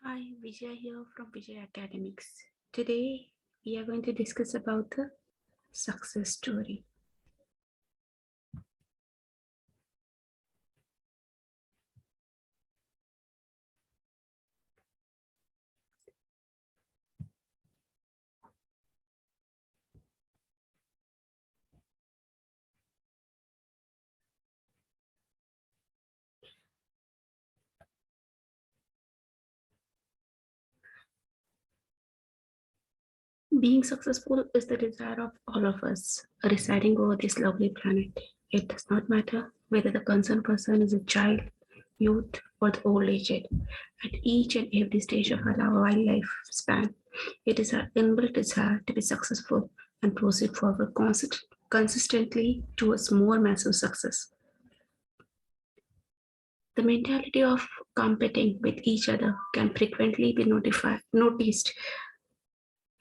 Hi, Vijay here from Vijay Academics. Today we are going to discuss about the success story. Being successful is the desire of all of us residing over this lovely planet. It does not matter whether the concerned person is a child, youth, or the old aged. At each and every stage of our life span, it is our inbuilt desire to be successful and proceed forward consistently towards more massive success. The mentality of competing with each other can frequently be noticed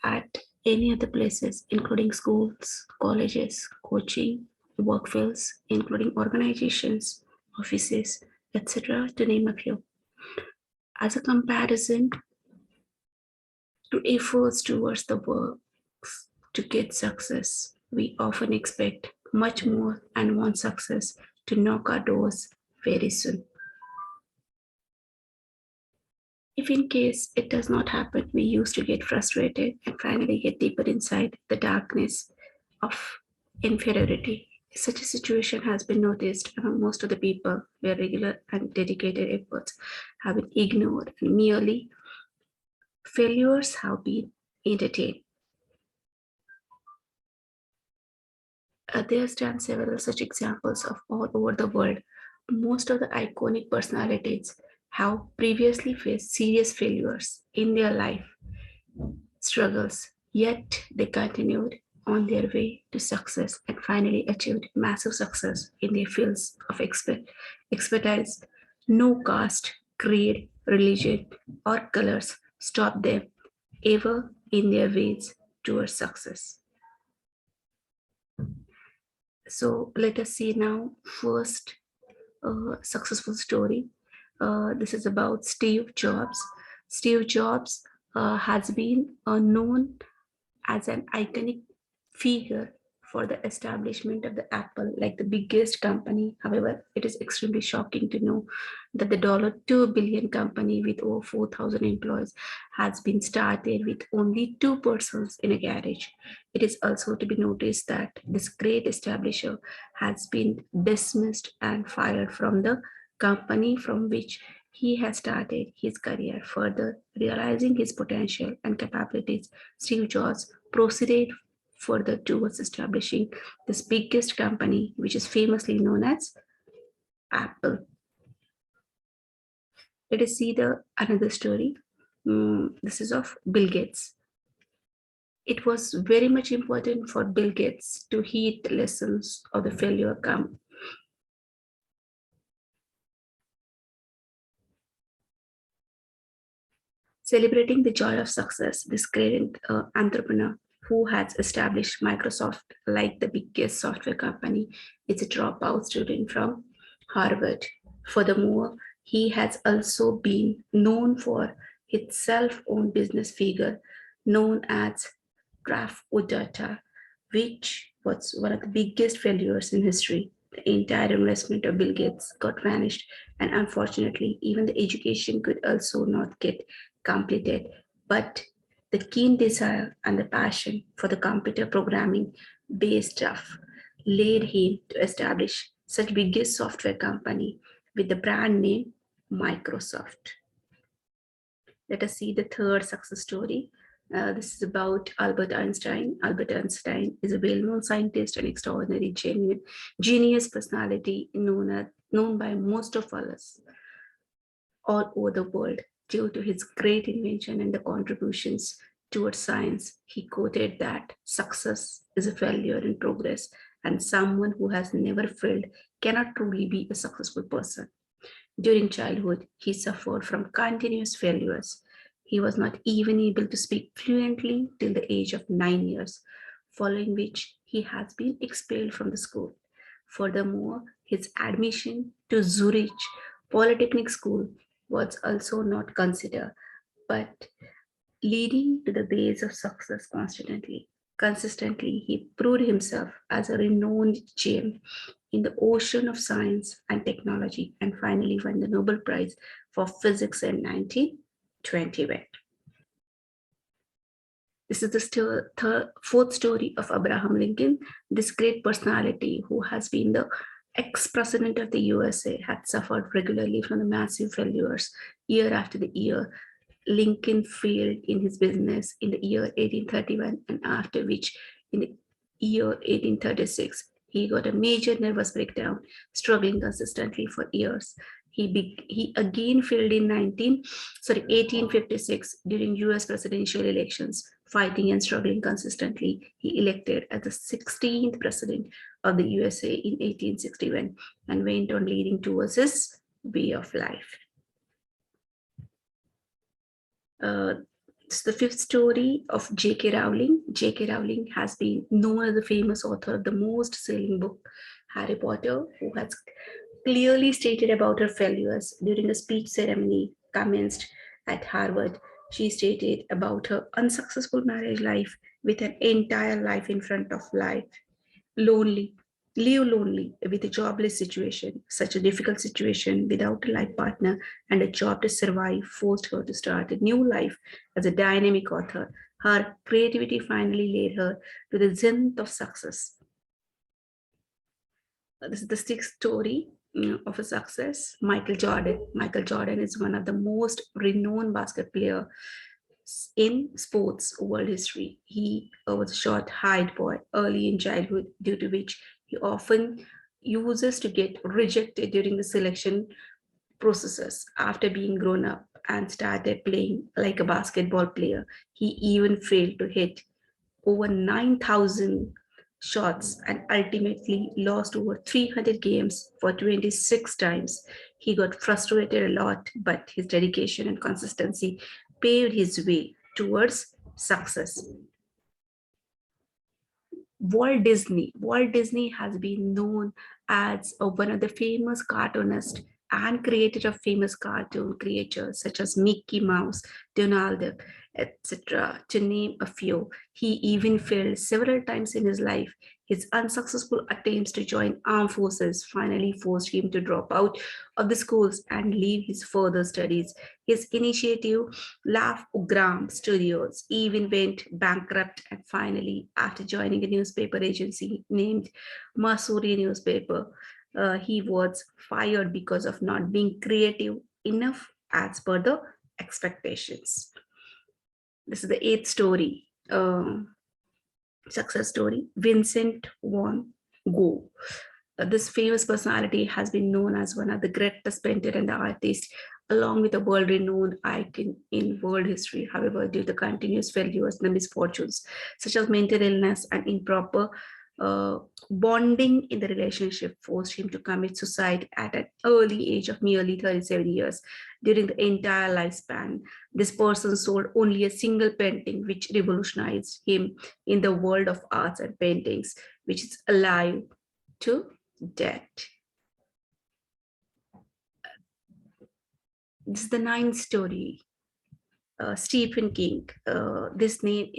at any other places, including schools, colleges, coaching, work fields, including organizations, offices, etc., to name a few. As a comparison to efforts towards the works to get success, we often expect much more and want success to knock our doors very soon. If in case it does not happen, we used to get frustrated and finally get deeper inside the darkness of inferiority. Such a situation has been noticed among most of the people where regular and dedicated efforts have been ignored and merely failures have been entertained. There stand several such examples of all over the world. Most of the iconic personalities have previously faced serious failures in their life struggles, yet they continued on their way to success and finally achieved massive success in their fields of expertise. No caste, creed, religion, or colors stopped them ever in their ways towards success. So let us see now first successful story. This is about Steve Jobs. Steve Jobs has been known as an iconic figure for the establishment of the Apple, like the biggest company. However, it is extremely shocking to know that the $2 billion company with over 4,000 employees has been started with only two persons in a garage. It is also to be noticed that this great establisher has been dismissed and fired from the company from which he has started his career. Further realizing his potential and capabilities, Steve Jobs proceeded further towards establishing this biggest company, which is famously known as Apple. Let us see the another story. This is of Bill Gates. It was very much important for Bill Gates to heed the lessons of the failure come. Celebrating the joy of success, this great entrepreneur who has established Microsoft like the biggest software company is a dropout student from Harvard. Furthermore, he has also been known for his self-owned business figure known as Traf-o Data, which was one of the biggest failures in history. The entire investment of Bill Gates got vanished, and unfortunately, even the education could also not get completed. But the keen desire and the passion for the computer programming based stuff led him to establish such biggest software company with the brand name Microsoft. Let us see the third success story. This is about Albert Einstein. Albert Einstein is a well-known scientist and extraordinary genius personality known by most of us all over the world due to his great invention and the contributions towards science. He quoted that success is a failure in progress, and someone who has never failed cannot truly be a successful person. During childhood, he suffered from continuous failures. He was not even able to speak fluently till the age of 9 years, following which he has been expelled from the school. Furthermore, his admission to Zurich Polytechnic School was also not considered, but leading to the base of success constantly. Consistently, he proved himself as a renowned gem in the ocean of science and technology, and finally won the Nobel Prize for Physics in 1921. This is the fourth story of Abraham Lincoln. This great personality, who has been the ex-president of the USA, had suffered regularly from the massive failures year after the year. Lincoln failed in his business in the year 1831, and after which, in the year 1836, he got a major nervous breakdown, struggling consistently for years. He again failed in 1856 during US presidential elections, fighting and struggling consistently. He elected as the 16th president of the USA in 1861 and went on leading towards his way of life. It's the fifth story of J.K. Rowling. J.K. Rowling has been known as the famous author of the most-selling book, Harry Potter, who has clearly stated about her failures during a speech ceremony commenced at Harvard. She stated about her unsuccessful marriage life with an entire life in front of life, lonely, live lonely with a jobless situation, such a difficult situation without a life partner and a job to survive, forced her to start a new life as a dynamic author. Her creativity finally led her to the zenith of success. This is the sixth story of a success. Michael Jordan. Michael Jordan is one of the most renowned basketball players in sports world history. He was a short height boy early in childhood, due to which he often uses to get rejected during the selection processes. After being grown up and started playing like a basketball player, he even failed to hit over 9,000 shots and ultimately lost over 300 games for 26 times. He got frustrated a lot, but his dedication and consistency paved his way towards success. Walt Disney. Walt Disney has been known as one of the famous cartoonists and creator of famous cartoon creatures such as Mickey Mouse, Donald Duck, etc., to name a few. He even failed several times in his life. His unsuccessful attempts to join armed forces finally forced him to drop out of the schools and leave his further studies. His initiative, Laugh-O-Gram Studios, even went bankrupt, and finally, after joining a newspaper agency named Missouri Newspaper, he was fired because of not being creative enough as per the expectations. This is the eighth story, success story, Vincent Van Gogh. This famous personality has been known as one of the greatest painter and the artist, along with a world-renowned icon in world history. However, due to continuous failures and misfortunes, such as mental illness and improper bonding in the relationship, forced him to commit suicide at an early age of merely 37 years. During the entire lifespan, this person sold only a single painting, which revolutionized him in the world of arts and paintings, which is alive to death. This is the ninth story. Stephen King. This name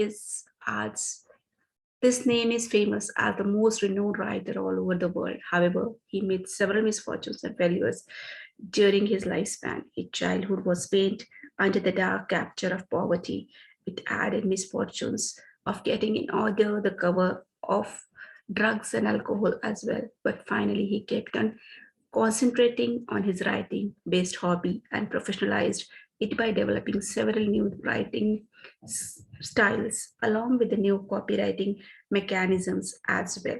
is famous as the most renowned writer all over the world. However, he made several misfortunes and failures during his lifespan. His childhood was spent under the dark capture of poverty, with added misfortunes of getting in order the cover of drugs and alcohol as well. But finally, he kept on concentrating on his writing-based hobby and professionalized it by developing several new writing styles along with the new copywriting mechanisms as well.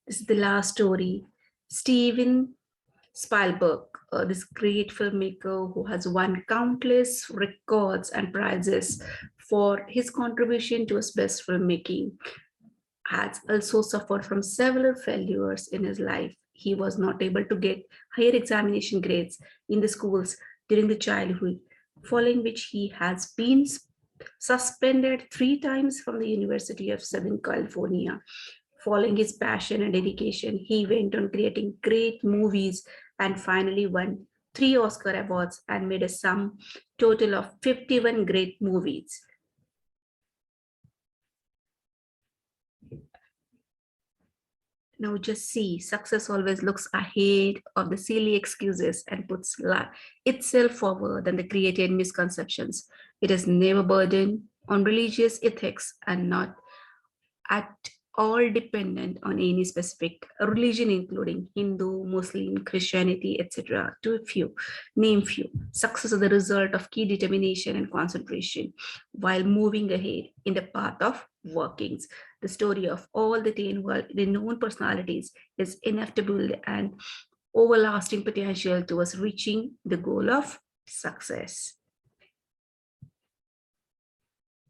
This is the last story. Steven Spielberg, this great filmmaker who has won countless records and prizes for his contribution to his best filmmaking, has also suffered from several failures in his life. He was not able to get higher examination grades in the schools during the childhood, following which he has been suspended 3 times from the University of Southern California. Following his passion and dedication, he went on creating great movies and finally won 3 Oscar awards, and made a sum total of 51 great movies. Now just see, success always looks ahead of the silly excuses and puts itself forward than the created misconceptions. It is never burdened on religious ethics and not at all dependent on any specific religion, including Hindu, Muslim, Christianity, etc. To name few. Success is the result of key determination and concentration while moving ahead in the path of workings. The story of all the 10 renowned personalities is enough to build an everlasting potential towards reaching the goal of success.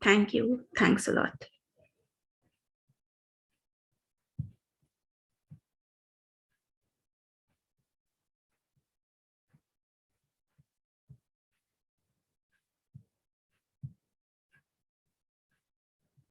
Thank you. Thanks a lot.